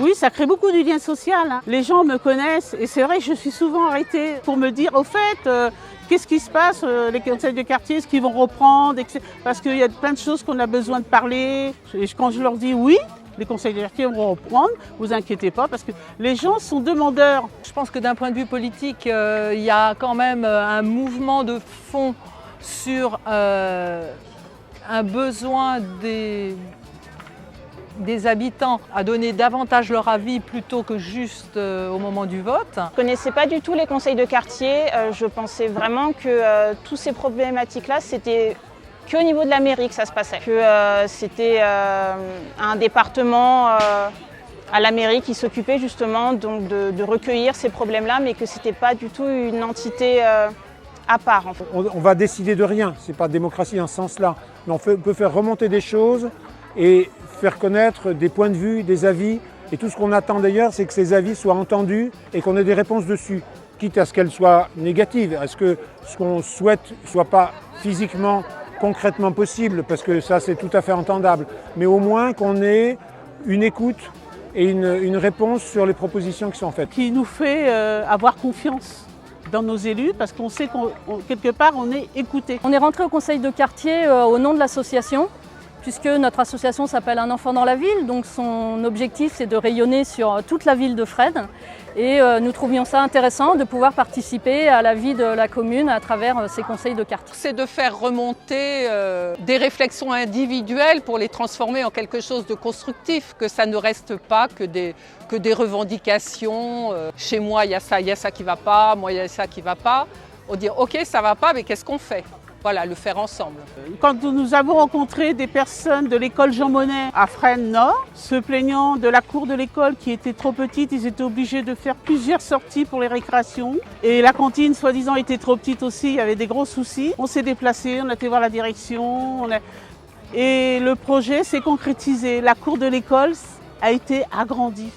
Oui, ça crée beaucoup du lien social, hein. Les gens me connaissent et c'est vrai que je suis souvent arrêtée pour me dire, au fait, qu'est-ce qui se passe, les conseils de quartier, est-ce qu'ils vont reprendre, etc. Parce qu'il y a plein de choses qu'on a besoin de parler. Et quand je leur dis oui, les conseils de quartier vont reprendre, vous inquiétez pas, parce que les gens sont demandeurs. Je pense que d'un point de vue politique, il y a quand même un mouvement de fond sur un besoin des habitants à donner davantage leur avis plutôt que juste au moment du vote. Je ne connaissais pas du tout les conseils de quartier. Je pensais vraiment que toutes ces problématiques-là, c'était qu'au niveau de la mairie que ça se passait. Que c'était un département à la mairie qui s'occupait justement donc, de recueillir ces problèmes-là, mais que ce n'était pas du tout une entité à part. En fait. On va décider de rien, ce n'est pas démocratie dans ce sens-là. Mais on peut faire remonter des choses et faire connaître des points de vue, des avis. Et tout ce qu'on attend d'ailleurs, c'est que ces avis soient entendus et qu'on ait des réponses dessus, quitte à ce qu'elles soient négatives, à ce que ce qu'on souhaite ne soit pas physiquement, concrètement possible, parce que ça c'est tout à fait entendable. Mais au moins qu'on ait une écoute et une réponse sur les propositions qui sont faites. Qui nous fait avoir confiance dans nos élus, parce qu'on sait quelque part on est écouté. On est rentré au conseil de quartier au nom de l'association, puisque notre association s'appelle Un enfant dans la ville, donc son objectif c'est de rayonner sur toute la ville de Fresnes. Et nous trouvions ça intéressant de pouvoir participer à la vie de la commune à travers ces conseils de quartier. C'est de faire remonter des réflexions individuelles pour les transformer en quelque chose de constructif, que ça ne reste pas que des revendications. Chez moi, il y a ça qui ne va pas, moi, il y a ça qui ne va pas. On dit ok, ça ne va pas, mais qu'est-ce qu'on fait ? Voilà, le faire ensemble. Quand nous avons rencontré des personnes de l'école Jean Monnet à Fresnes Nord, se plaignant de la cour de l'école qui était trop petite, ils étaient obligés de faire plusieurs sorties pour les récréations. Et la cantine, soi-disant, était trop petite aussi, il y avait des gros soucis. On s'est déplacé, on a été voir la direction. Et le projet s'est concrétisé. La cour de l'école a été agrandie.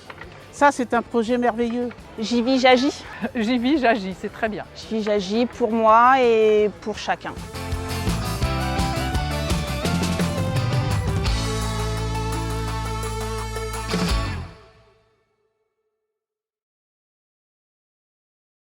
Ça, c'est un projet merveilleux. J'y vis, j'agis. J'y vis, j'agis, c'est très bien. J'y vis, j'agis pour moi et pour chacun.